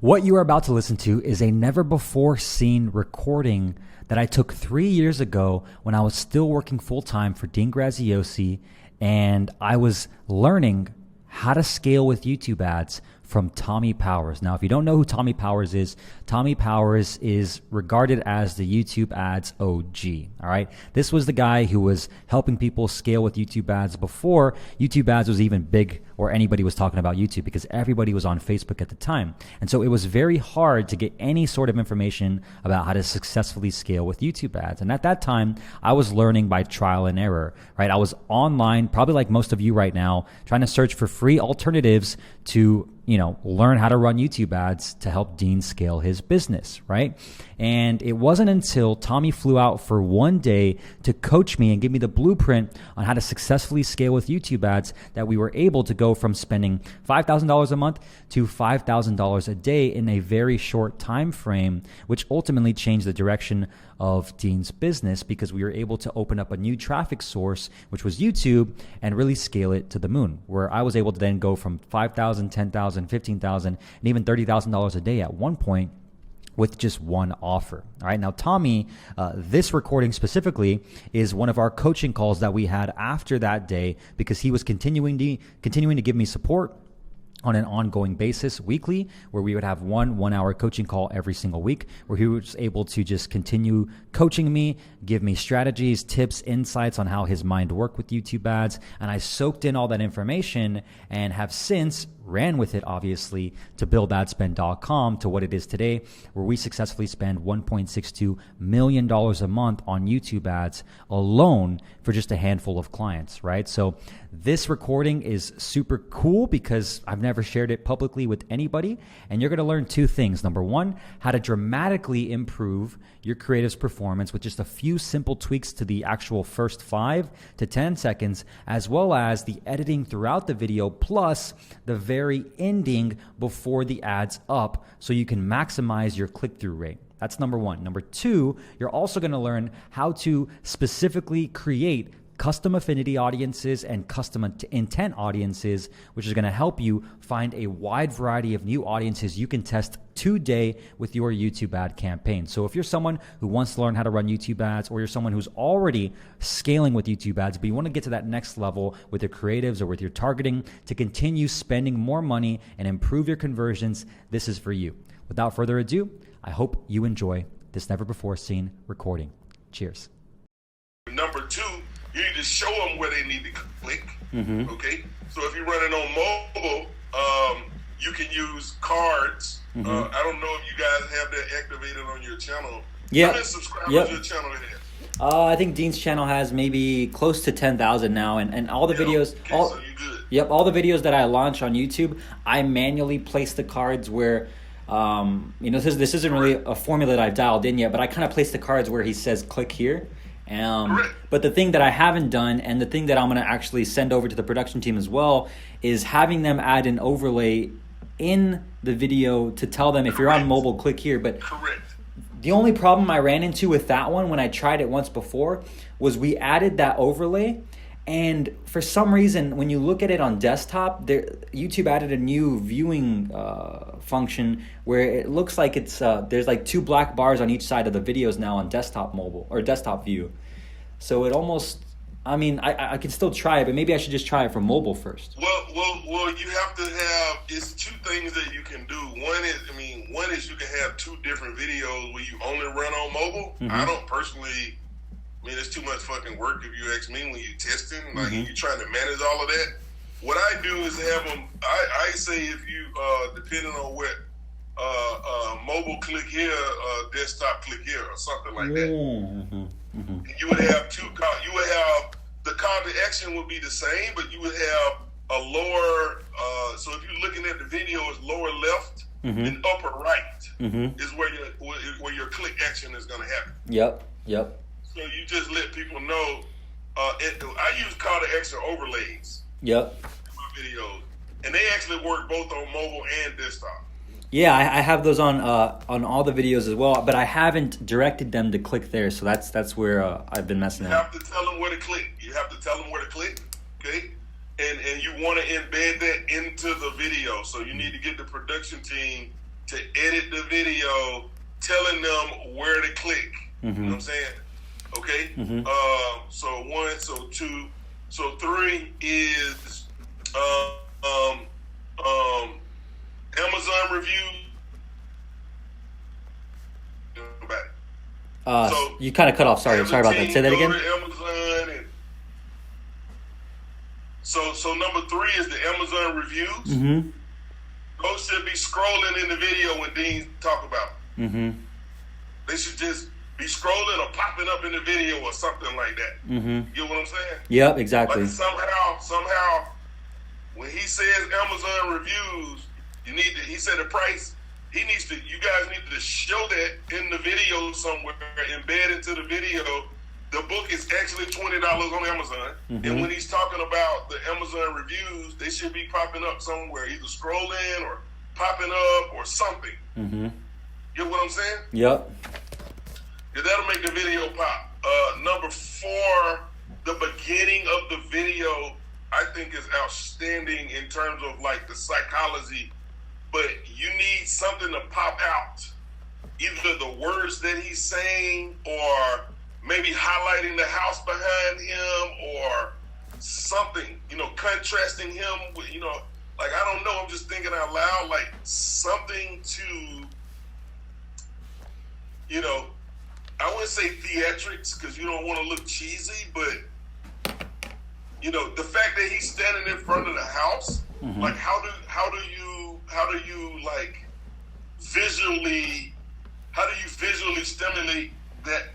What you are about to listen to is a never-before-seen recording that I took 3 years ago when I was still working full-time for Dean Graziosi, and I was learning how to scale with YouTube ads from Tommie Powers. Now, if you don't know who Tommie Powers is regarded as the YouTube ads OG, all right? This was the guy who was helping people scale with YouTube ads before YouTube ads was even big or anybody was talking about YouTube, because everybody was on Facebook at the time. And so it was very hard to get any sort of information about how to successfully scale with YouTube ads. And at that time, I was learning by trial and error, right? I was online, probably like most of you right now, trying to search for free alternatives to learn how to run YouTube ads to help Dean scale his business, right? And it wasn't until Tommie flew out for one day to coach me and give me the blueprint on how to successfully scale with YouTube ads that we were able to go from spending $5,000 a month to $5,000 a day in a very short time frame, which ultimately changed the direction of Dean's business, because we were able to open up a new traffic source, which was YouTube, and really scale it to the moon, where I was able to then go from $5,000, $10,000, $15,000, and even $30,000 a day at one point with just one offer. All right. Now, Tommie, this recording specifically is one of our coaching calls that we had after that day, because he was continuing to give me support on an ongoing basis weekly, where we would have one hour coaching call every single week, where he was able to just continue coaching me, give me strategies, tips, insights on how his mind worked with YouTube ads. And I soaked in all that information and have since ran with it, obviously, to buildadspend.com to what it is today, where we successfully spend $1.62 million a month on YouTube ads alone for just a handful of clients, right? So this recording is super cool because I've never shared it publicly with anybody, and you're going to learn two things. Number one, how to dramatically improve your creative's performance with just a few simple tweaks to the actual first 5 to 10 seconds, as well as the editing throughout the video, plus the very ending before the ad's up, so you can maximize your click-through rate. That's number one. Number two, you're also going to learn how to specifically create custom affinity audiences and custom intent audiences, which is going to help you find a wide variety of new audiences you can test today with your YouTube ad campaign. So if you're someone who wants to learn how to run YouTube ads, or you're someone who's already scaling with YouTube ads, but you want to get to that next level with your creatives or with your targeting to continue spending more money and improve your conversions, this is for you. Without further ado, I hope you enjoy this never-before-seen recording. Cheers. Number two, you need to show them where they need to click. Okay, so if you're running on mobile, you can use cards. I don't know if you guys have that activated on your channel. Yeah. How many subscribers your channel has? I think Dean's channel has maybe close to 10,000 now, and all the videos. Okay, so you're good. Yep, all the videos that I launch on YouTube, I manually place the cards where. This isn't really a formula that I've dialed in yet, but I kind of place the cards where he says click here. But the thing that I haven't done, and the thing that I'm going to actually send over to the production team as well, is having them add an overlay in the video to tell them if you're on mobile, click here. But the only problem I ran into with that one when I tried it once before was we added that overlay, and for some reason, when you look at it on desktop, YouTube added a new viewing function where it looks like it's there's like 2 black bars on each side of the videos now on desktop mobile or desktop view. So it almost, I can still try it, but maybe I should just try it from mobile first. Well, you have to have, it's 2 things that you can do. One is you can have 2 different videos where you only run on mobile. I don't personally. It's too much fucking work if you ask me when you're testing. You're trying to manage all of that. What I do is have them, I say if you, depending on what, mobile click here, desktop click here, or something like that. You would have the call to action would be the same, but you would have a lower, so if you're looking at the video, it's lower left and upper right is where your click action is going to happen. Yep. So you just let people know. I use call to action overlays. Yep. In my videos, and they actually work both on mobile and desktop. Yeah, I have those on all the videos as well, but I haven't directed them to click there, so that's where I've been messing up. You have to tell them where to click. Okay, and you want to embed that into the video. So you need to get the production team to edit the video, telling them where to click. You know what I'm saying? Okay. So 1, so 2, so 3 is Amazon reviews. So you kind of cut off. Sorry about that. Say that again. Amazon and so number 3 is the Amazon reviews. Those should be scrolling in the video when Dean talk about it. They should just be scrolling or popping up in the video or something like that. You get what I'm saying? Yep, exactly. Like somehow, when he says Amazon reviews, he said the price. You guys need to show that in the video somewhere, embed into the video. The book is actually $20 on Amazon. And when he's talking about the Amazon reviews, they should be popping up somewhere, either scrolling or popping up or something. Get what I'm saying? Yep. Yeah, that'll make the video pop. Number 4, the beginning of the video, I think is outstanding in terms of like the psychology. But you need something to pop out. Either the words that he's saying or maybe highlighting the house behind him or something, contrasting him with, like, I don't know, I'm just thinking out loud, like something to, I wouldn't say theatrics because you don't want to look cheesy, but, the fact that he's standing in front of the house, like how do you like visually stimulate that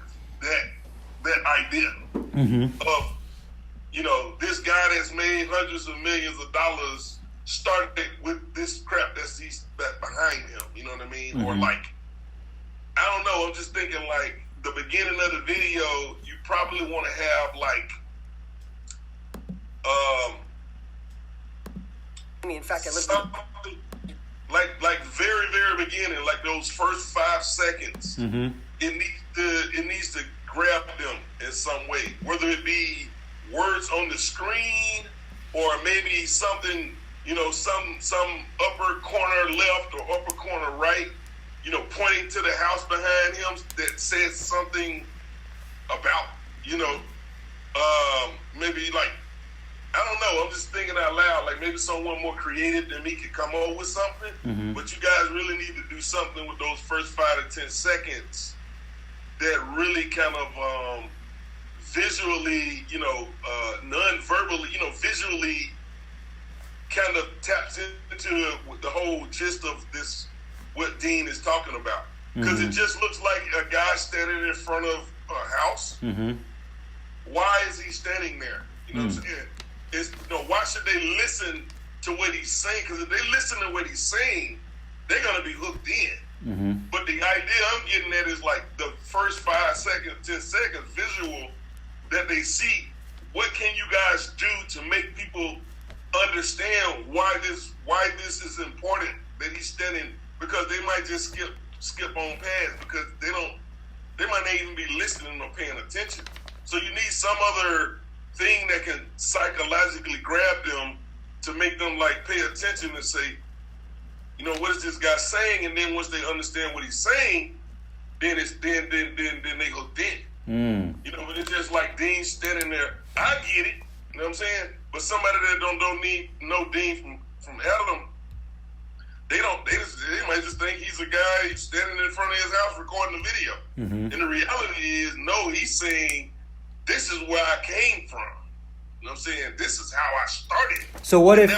idea of this guy that's made hundreds of millions of dollars started with this crap that's behind him, you know what I mean? Or like, I don't know, I'm just thinking like the beginning of the video, you probably want to have like in fact, I live something like very, very beginning, like those first 5 seconds. It needs to grab them in some way, whether it be words on the screen or maybe something, some upper corner left or upper corner right, pointing to the house behind him that says something about, maybe like, I don't know, I'm just thinking out loud, like maybe someone more creative than me could come up with something, but you guys really need to do something with those first 5 to 10 seconds that really kind of visually, non-verbally, visually kind of taps into the whole gist of this, what Dean is talking about. Because it just looks like a guy standing in front of a house. Why is he standing there? You know what I'm saying? Why should they listen to what he's saying? Because if they listen to what he's saying, they're going to be hooked in. But the idea I'm getting at is like the first 5 seconds, 10 seconds visual that they see. What can you guys do to make people understand why this is important that he's standing? Because they might just skip on past because they might not even be listening or paying attention. So you need some other thing that can psychologically grab them to make them like pay attention and say, what is this guy saying? And then once they understand what he's saying, then they hooked in. But it's just like Dean standing there. I get it. You know what I'm saying? But somebody that don't need no Dean from Adam, they might just think he's a guy standing in front of his house recording the video. And the reality is, no, he's saying, this is where I came from. You know what I'm saying? This is how I started. So what if... I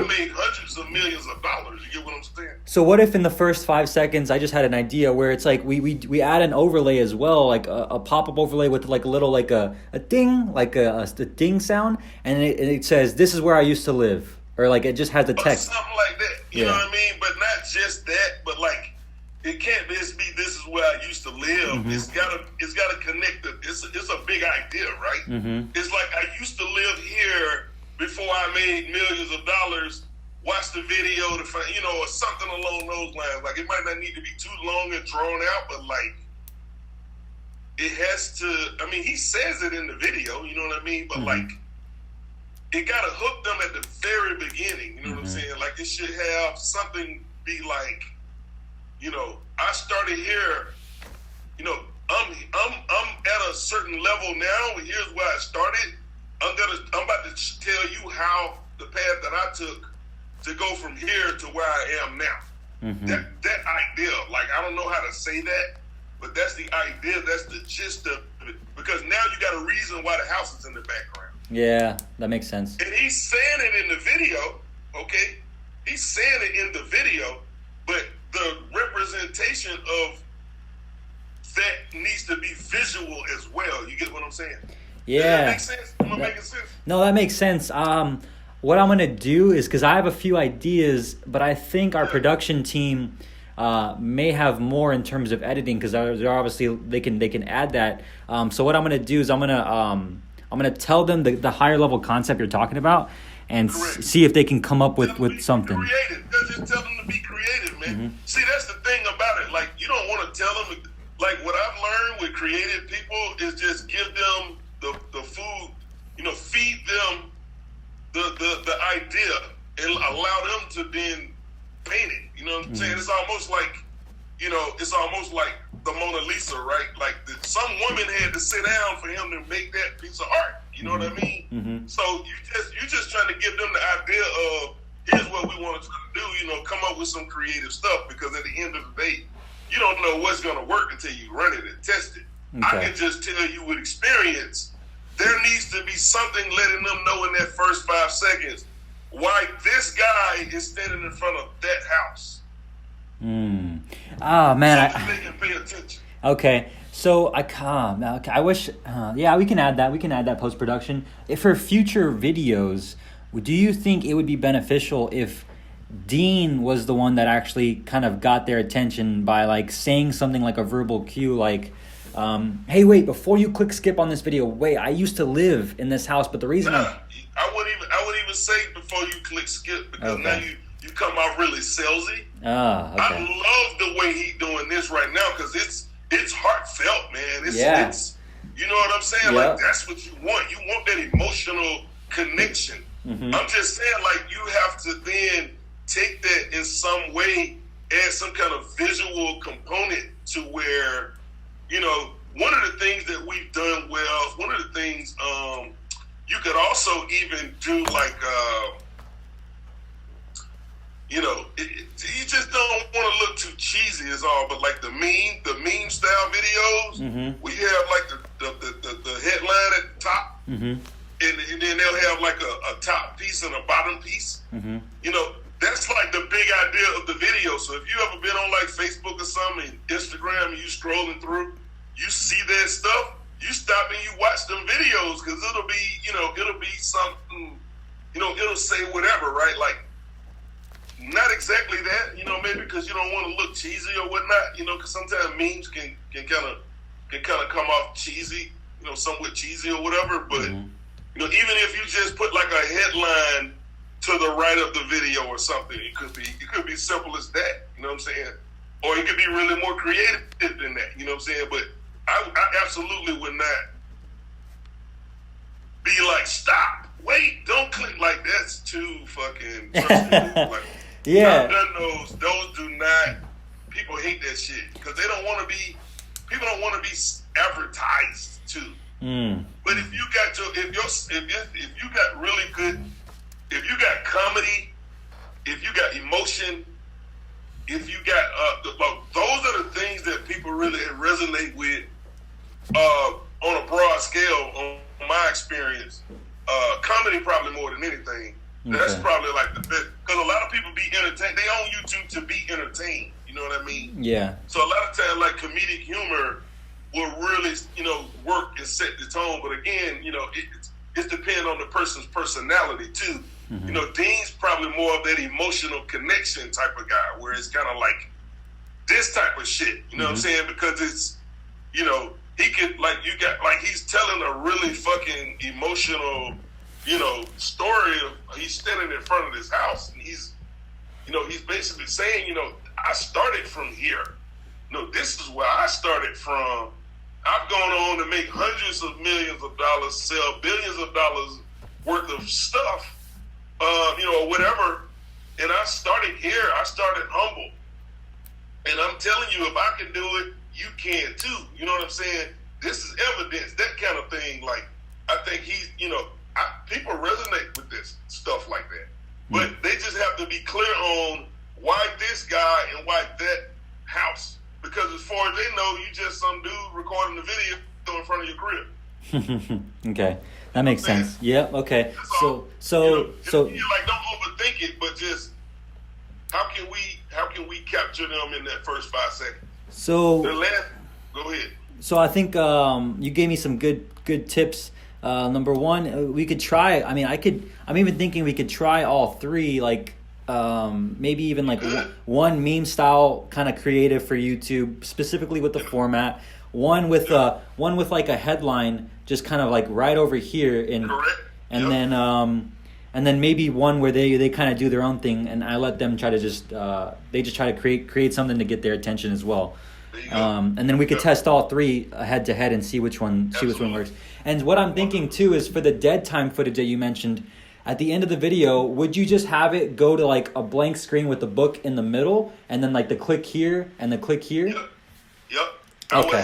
made hundreds of millions of dollars. You get what I'm saying? So what if in the first 5 seconds, I just had an idea where it's like we add an overlay as well, like a pop-up overlay with like a little like a ding, like a ding sound, and it says, this is where I used to live. Or like it just has the text. Something like that. You know what I mean? But not just that, but like, it can't just be this is where I used to live. It's gotta connect. It's a big idea, right? It's like I used to live here before I made millions of dollars. Watch the video to find, or something along those lines. Like it might not need to be too long and drawn out, but like it has to. I mean, he says it in the video. You know what I mean? But like it gotta hook them at the very beginning. You know what I'm saying? Like it should have something be like. I started here. I'm at a certain level now. Here's where I started. I'm about to tell you how the path that I took to go from here to where I am now. Mm-hmm. That idea, like, I don't know how to say that, but that's the idea. That's the gist of it. Because now you got a reason why the house is in the background. Yeah, that makes sense. And he's saying it in the video, okay? He's saying it in the video, but the representation of that needs to be visual as well. You get what I'm saying? Yeah. Does that make sense? Am I making sense? No, that makes sense. What I'm gonna do is, because I have a few ideas, but I think our production team may have more in terms of editing, because they're obviously they can add that. So what I'm gonna do is I'm gonna tell them the higher level concept you're talking about, and see if they can come up with something. Creative. Just tell them to be creative, man. Mm-hmm. See, that's the thing about it. Like, you don't want to tell them. Like, what I've learned with creative people is just give them the food. Feed them the idea and allow them to then paint it. You know what I'm saying? It's almost like, the Mona Lisa, right? Like, some woman had to sit down for him to make that piece of art. You know what I mean? Mm-hmm. So you're just trying to give them the idea of, here's what we want to do. Come up with some creative stuff, because at the end of the day, you don't know what's going to work until you run it and test it. Okay. I can just tell you with experience, there needs to be something letting them know in that first 5 seconds why this guy is standing in front of that house. Oh, man. So they can pay attention. Okay. So I wish, we can add that. We can add that post-production. If for future videos, do you think it would be beneficial if Dean was the one that actually kind of got their attention by like saying something like a verbal cue, like, hey, wait, before you click skip on this video, wait, I used to live in this house, but the reason I wouldn't even say before you click skip, because now you come out really salesy. Okay. I love the way he's doing this right now, because it's heartfelt, man. It's you know what I'm saying? Yep. Like, that's what you want. You want that emotional connection. Mm-hmm. I'm just saying, like, you have to then take that in some way, add some kind of visual component to where, one of the things that we've done well, one of the things you could also even do, like, you just don't want to look too cheesy is all, but like the meme style videos, mm-hmm. we have like the headline at the top, mm-hmm. and then they'll have like a top piece and a bottom piece. Mm-hmm. That's like the big idea of the video. So if you ever been on like Facebook or something, Instagram, and you scrolling through, you see that stuff, you stop and you watch them videos, because it'll be something, it'll say whatever, right? Like, not exactly that, maybe because you don't want to look cheesy or whatnot, because sometimes memes can kind of come off cheesy, somewhat cheesy or whatever. But mm-hmm. Even if you just put like a headline to the right of the video or something, it could be simple as that. You know what I'm saying? Or it could be really more creative than that. You know what I'm saying? But I absolutely would not be like, stop, wait, don't click, like, that's too fucking personal. Like, yeah. I've done those. Those do not. People hate that shit because they don't want to be. People don't want to be advertised to. Mm. But if you got really good, if you got comedy, if you got emotion, if you got those are the things that people really resonate with on a broad scale. On my experience, comedy probably more than anything. Okay. That's probably like the best, because a lot of people be entertained. They own YouTube to be entertained. You know what I mean? Yeah. So a lot of times, like, comedic humor will really, work and set the tone. But again, it depends on the person's personality too. Mm-hmm. Dean's probably more of that emotional connection type of guy, where it's kind of like this type of shit. You know what I'm saying? Because it's, he could, like, he's telling a really fucking emotional, story of, he's standing in front of this house and he's basically saying, I started from here. This is where I started from. I've gone on to make hundreds of millions of dollars, sell billions of dollars worth of stuff, or whatever. And I started here. I started humble. And I'm telling you, if I can do it, you can too. You know what I'm saying? This is evidence, that kind of thing. Like, I think he's, people resonate with this stuff like that. But they just have to be clear on why this guy and why that house. Because as far as they know, you just some dude recording the video in front of your crib. Okay, that makes sense. Yeah. Okay. So like, don't overthink it, but just how can we capture them in that first 5 seconds? So go ahead. So I think you gave me some good tips. Number one, we could try. I mean, I'm even thinking we could try all three. Like maybe even like one meme style kind of creative for YouTube, specifically with the format. One with like a headline, just kind of like right over here, and then maybe one where they kind of do their own thing, and I let them try to just try to create something to get their attention as well. And then we could test all three head to head and see which one works. And what I'm thinking too is for the dead time footage that you mentioned, at the end of the video, would you just have it go to like a blank screen with the book in the middle, and then like the click here and the click here? Yep. Okay.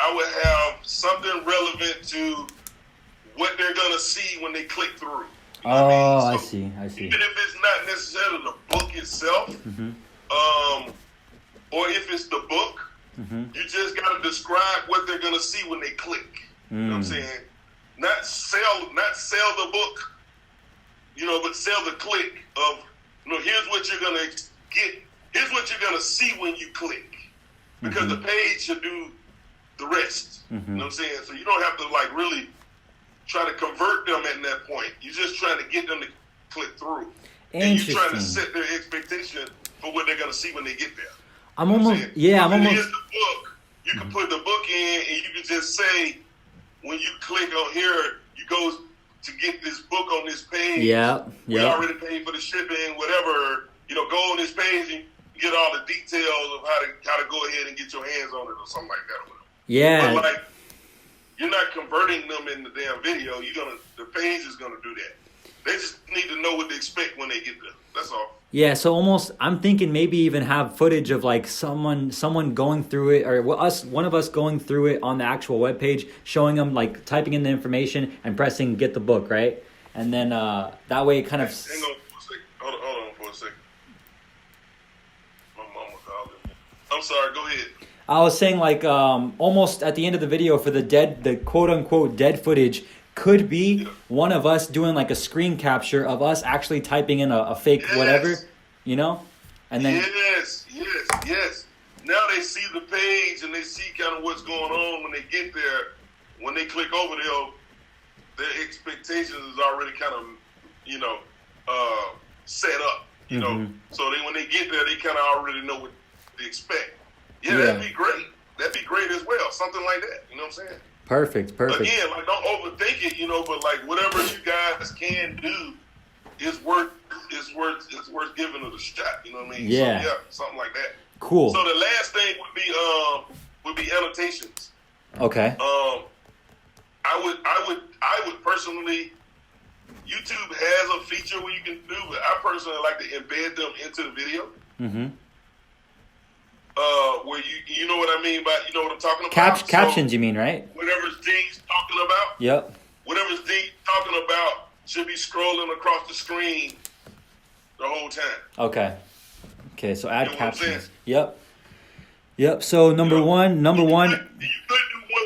I would have something relevant to what they're gonna see when they click through. You know what I mean? I see. Even if it's not necessarily the book itself, or if it's the book, you just gotta describe what they're gonna see when they click. You know what I'm saying? Not sell the book, but sell the click of, here's what you're gonna get. Here's what you're gonna see when you click. Because the page should do the rest. You know what I'm saying? So you don't have to like really try to convert them at that point. You're just trying to get them to click through. And you're trying to set their expectation for what they're going to see when they get there. I'm almost. Here's the book. You can put the book in and you can just say, when you click on here, you go to get this book on this page. We already paid for the shipping, whatever. Go on this page and get all the details of how to go ahead and get your hands on it or something like that. Yeah. But like, you're not converting them in the damn video. The page is gonna do that. They just need to know what to expect when they get there. That's all. Yeah. So almost, I'm thinking maybe even have footage of like someone going through it, or one of us going through it on the actual webpage, showing them like typing in the information and pressing get the book, right? And then that way it kind of. Hang on for a second. Hold on for a second. My mama called me. I'm sorry. Go ahead. I was saying like almost at the end of the video for the quote unquote dead footage could be one of us doing like a screen capture of us actually typing in a fake whatever, and then yes. Now they see the page and they see kind of what's going on when they get there. When they click over there, their expectations is already kind of set up. So when they get there, they kind of already know what to expect. Yeah, that'd be great. That'd be great as well. Something like that. You know what I'm saying? Perfect. Again, like don't overthink it, but like whatever you guys can do is worth giving it a shot. You know what I mean? Yeah. So, something like that. Cool. So the last thing would be annotations. Okay. I would personally. YouTube has a feature where you can do, but I personally like to embed them into the video. Where you know what I mean by, what I'm talking about? Captions, you mean, right? Whatever Dean's talking about. Yep. Whatever Dean's talking about should be scrolling across the screen the whole time. Okay, so add captions. Yep. So number one. You could do one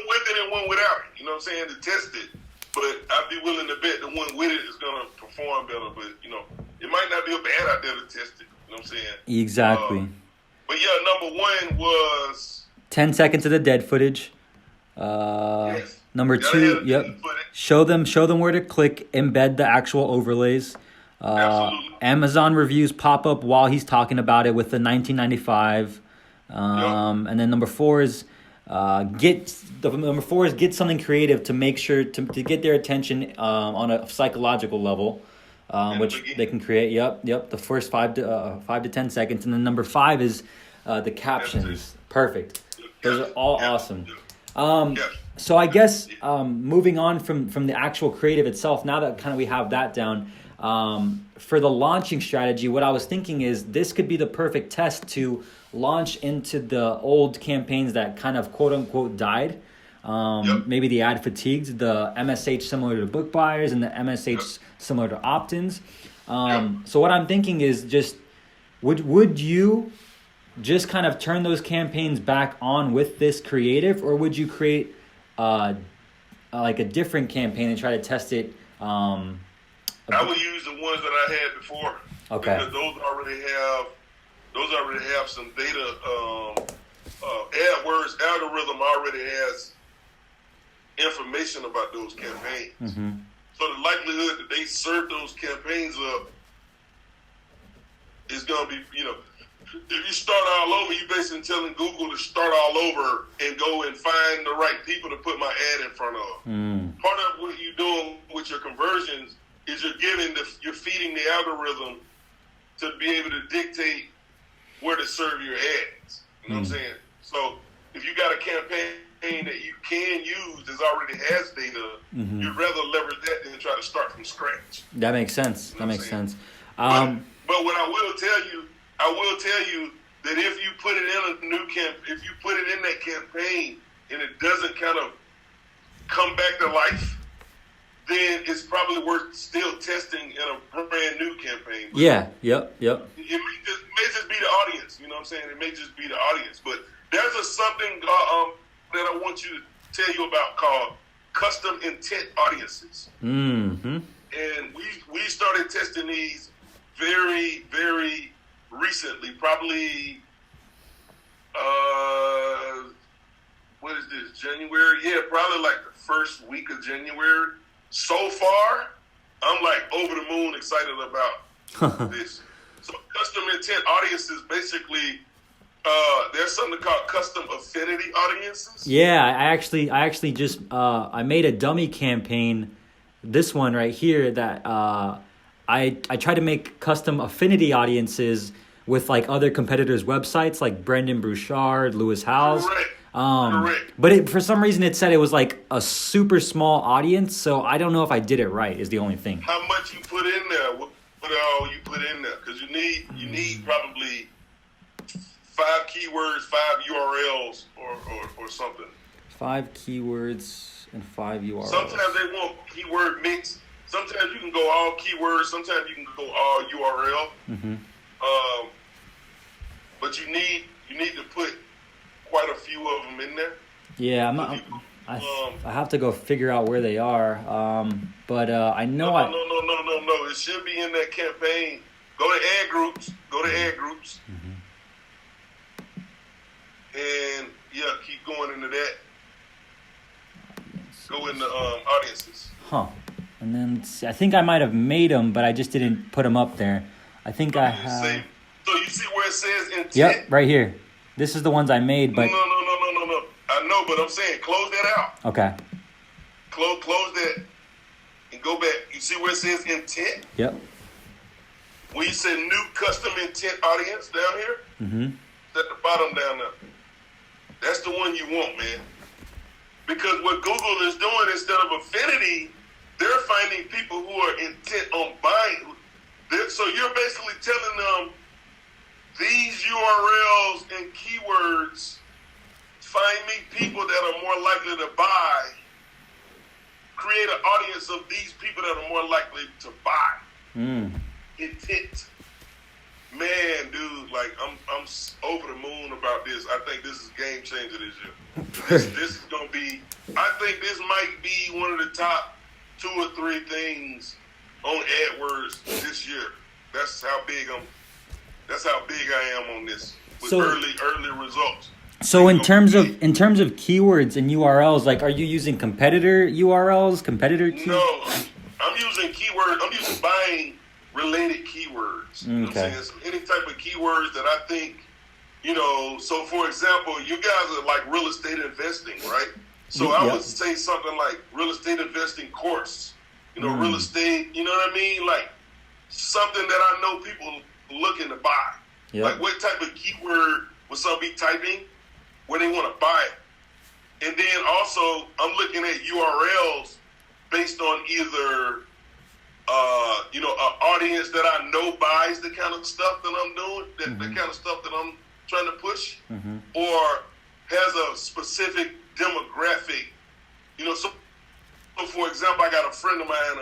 with it and one without it. You know what I'm saying? To test it. But I'd be willing to bet the one with it is going to perform better. But, it might not be a bad idea to test it. You know what I'm saying? Exactly. But yeah, number one was 10 seconds of the dead footage. Number two, show them where to click, embed the actual overlays. Amazon reviews pop up while he's talking about it with the 1995. And then number four is get something creative to make sure to get their attention on a psychological level. Which they can create. Yep. The first 5 to 10 seconds, and then number 5 is the captions. Perfect. Those are all awesome. So I guess moving on from the actual creative itself, now that kind of we have that down, for the launching strategy, what I was thinking is this could be the perfect test to launch into the old campaigns that kind of quote unquote died. Maybe the ad fatigued, the MSH similar to book buyers and the MSH similar to opt-ins. So what I'm thinking is just, would you just kind of turn those campaigns back on with this creative, or would you create like a different campaign and try to test it? I would use the ones that I had before. Okay. Because those already have some data. AdWords algorithm already has information about those campaigns. Mm-hmm. So the likelihood that they serve those campaigns up is going to be, if you start all over, you basically telling Google to start all over and go and find the right people to put my ad in front of. Part of what you're doing with your conversions is you're feeding the algorithm to be able to dictate where to serve your ads. You know what I'm saying? So if you got a campaign that you can use that already has data, you'd rather leverage that than try to start from scratch. That makes sense. You know that makes sense. But what I will tell you that if you put it in if you put it in that campaign and it doesn't kind of come back to life, then it's probably worth still testing in a brand new campaign. But Yep. It may just be the audience. You know what I'm saying? It may just be the audience. But there's something that I want you to tell you about called custom intent audiences. Mm-hmm. And we started testing these very, very recently, probably, what is this, January? Yeah, probably like the first week of January. So far, I'm like over the moon excited about this. So custom intent audiences, basically, there's something called custom affinity audiences. Yeah, I actually just I made a dummy campaign, this one right here, that I try to make custom affinity audiences with like other competitors' websites like Brendan Bouchard, Lewis Howes. Correct. But for some reason it said it was like a super small audience, so I don't know if I did it right is the only thing. How much you put in there? What all you put in there? Because you need probably 5 keywords, 5 URLs, or something. 5 keywords and 5 URLs. Sometimes they want keyword mix. Sometimes you can go all keywords. Sometimes you can go all URL. Mm-hmm. But you need to put quite a few of them in there. Yeah, I have to go figure out where they are. But I know No. It should be in that campaign. Go to ad groups. Mm-hmm. And keep going into that. Go into audiences. Huh. And then I think I might have made them, but I just didn't put them up there. I think I have. So you see where it says intent? Yep, right here. This is the ones I made, but No. I know, but I'm saying close that out. Okay. Close that and go back. You see where it says intent? Yep. When you say new custom intent audience down here, Mm-hmm. it's at the bottom down there. That's the one you want, man. Because what Google is doing instead of affinity, they're finding people who are intent on buying. So you're basically telling them these URLs and keywords, find me people that are more likely to buy. Create an audience of these people that are more likely to buy. Intent. Man, dude, like I'm over the moon about this. I think this is game changer this year. This is gonna be. I think this might be one of the top 2 or 3 things on AdWords this year. That's how big I am on this with early results. So in terms of keywords and URLs, like, are you using competitor URLs, competitor keywords? No, I'm using keywords. I'm using buying related keywords. You know what I'm saying? So any type of keywords that I think, so for example, you guys are like real estate investing, right? So I would say something like real estate investing course, real estate, you know what I mean? Like something that I know people looking to buy. Yep. Like what type of keyword would some be typing where they want to buy it? And then also I'm looking at URLs based on either an audience that I know buys the kind of stuff that I'm doing, the kind of stuff that I'm trying to push, or has a specific demographic. You know, so for example, I got a friend of mine,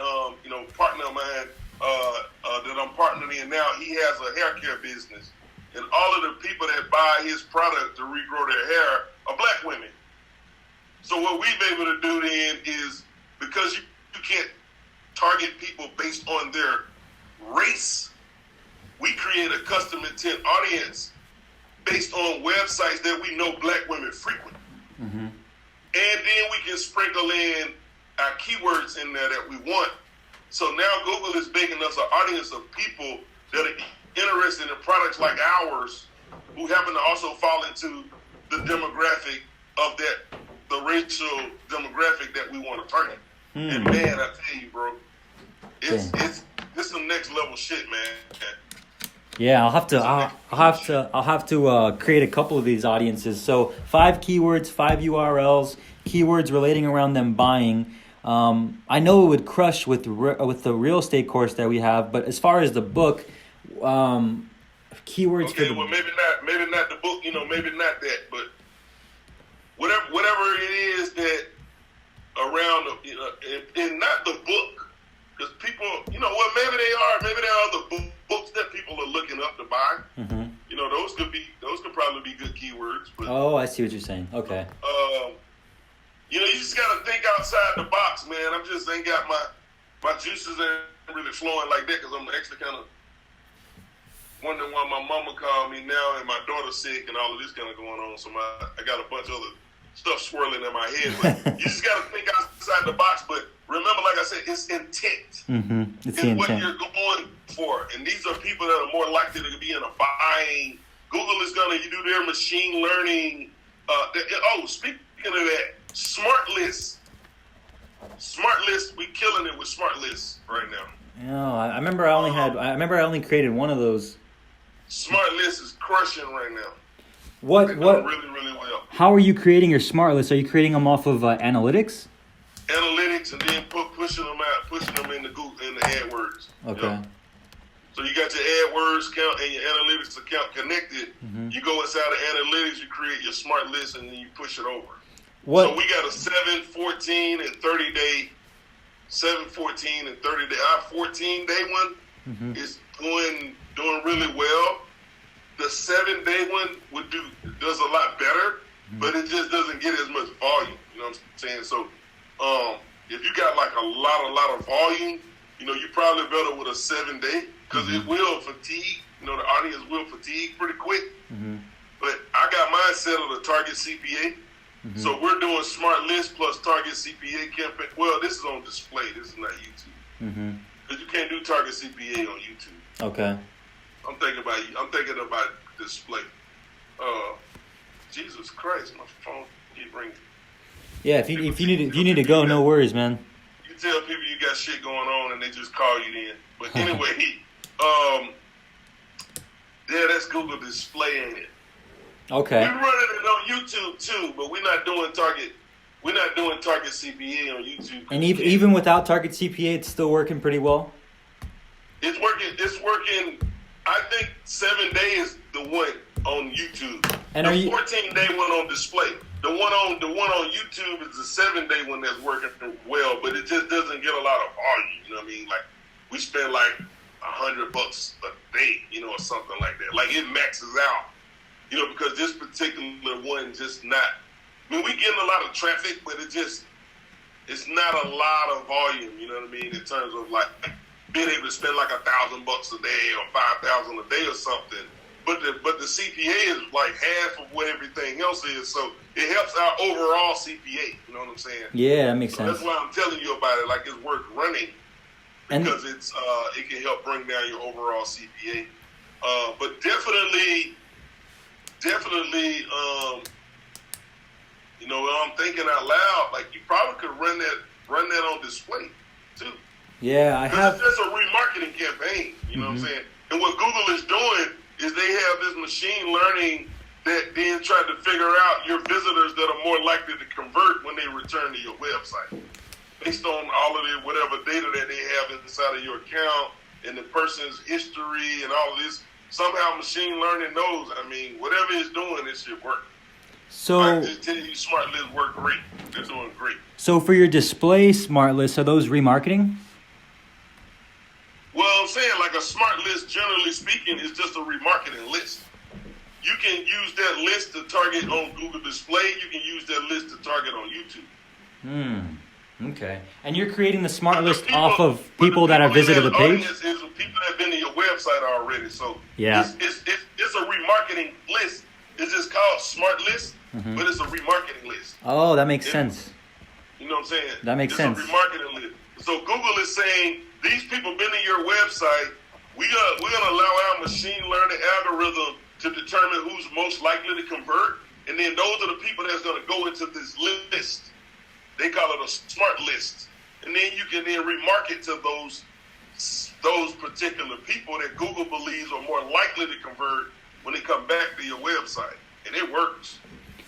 partner of mine that I'm partnering in now. He has a hair care business, and all of the people that buy his product to regrow their hair are black women. So what we've been able to do then is, because you can't target people based on their race, we create a custom intent audience based on websites that we know black women frequent. And then we can sprinkle in our keywords in there that we want. So now Google is making us an audience of people that are interested in products like ours, who happen to also fall into the demographic of the racial demographic that we want to target. And man, I tell you, bro, it's some next level shit, man. Yeah, I'll have to create a couple of these audiences. So 5 keywords, 5 URLs, keywords relating around them buying. I know it would crush with the real estate course that we have, but as far as the book, keywords. Okay, well maybe not the book, maybe not that, but whatever it is that around, and not the book. Because people, maybe they are the books that people are looking up to buy. Those could probably be good keywords. But, I see what you're saying. Okay. You just gotta think outside the box, man. I just ain't got my juices ain't really flowing like that, because I'm actually kind of wondering why my mama called me now and my daughter's sick and all of this kind of going on. So I got a bunch of other stuff swirling in my head. But you just gotta think outside the box. But remember, like I said, it's intent. It's what you're going for. And these are people that are more likely to be in a buying. Google is going to do their machine learning. Speaking of that, smart lists. Smart lists, we killing it with smart lists right now. No, I remember I only created one of those. Smart lists is crushing right now. What? Really, really well. How are you creating your smart lists? Are you creating them off of analytics? Analytics, and then pushing them into Google, into AdWords. Okay. So you got your AdWords account and your analytics account connected. You go inside the analytics, you create your smart list, and then you push it over. What? So we got a 7, 14, and 30 day. 7, 14, and 30 day. Our 14-day one is doing really well. The 7-day one does a lot better, but it just doesn't get as much volume. You know what I'm saying? So if you got like a lot of volume, you're probably better with a 7-day, because it will fatigue. The audience will fatigue pretty quick. But I got mine set on the target CPA. So we're doing smart list plus target CPA campaign. Well, this is on display. This is not YouTube. Because you can't do target CPA on YouTube. Okay. I'm thinking about display. Jesus Christ, my phone keep ringing. Yeah, if you need to go, no worries, man. You tell people you got shit going on and they just call you then. But anyway, that's Google Display, ain't it? Okay. We're running it on YouTube too, but we're not doing target CPA on YouTube. And even without target CPA, it's still working pretty well. It's working. I think 7-day is the one on YouTube. And the 14-day one on display. The one on YouTube is the 7-day one that's working well, but it just doesn't get a lot of volume. You know what I mean? Like, we spend like $100 a day, or something like that. Like, it maxes out. Because this particular one just not. I mean, we getting a lot of traffic, but it's not a lot of volume. You know what I mean? In terms of like being able to spend like $1,000 a day or $5,000 a day or something. But the CPA is like half of what everything else is, so it helps our overall CPA. You know what I'm saying? Yeah, that makes sense. That's why I'm telling you about it. Like, it's worth running, because it can help bring down your overall CPA. But definitely, I'm thinking out loud. Like, you probably could run that on display too. Yeah, I have. It's just a remarketing campaign. You know what I'm saying? And what Google is doing is they have this machine learning that then try to figure out your visitors that are more likely to convert when they return to your website, based on all of whatever data that they have inside of your account and the person's history and all of this. somehow machine learning knows. I mean, whatever it's doing, it should work. So I can just tell you, smart lists work great. They're doing great. So for your display smart lists, are those remarketing? Well, I'm saying like a smart list, generally speaking, is just a remarketing list. You can use that list to target on Google Display. You can use that list to target on YouTube. Okay. And you're creating the smart list off of people that have visited the page? Is people that have been to your website already. So yeah, it's a remarketing list. It's just called smart list, but it's a remarketing list. Oh, that makes sense. You know what I'm saying? That makes sense. It's a remarketing list. So Google is saying, these people been to your website. We're gonna allow our machine learning algorithm to determine who's most likely to convert, and then those are the people that's gonna go into this list. They call it a smart list, and then you can then remarket to those particular people that Google believes are more likely to convert when they come back to your website, and it works.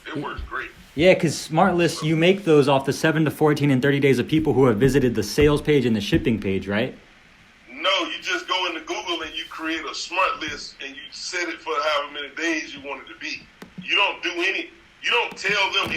It works great. Yeah, because smart lists, you make those off the 7 to 14 and 30 days of people who have visited the sales page and the shipping page, right? No, you just go into Google and you create a smart list and you set it for however many days you want it to be. You don't do you don't tell them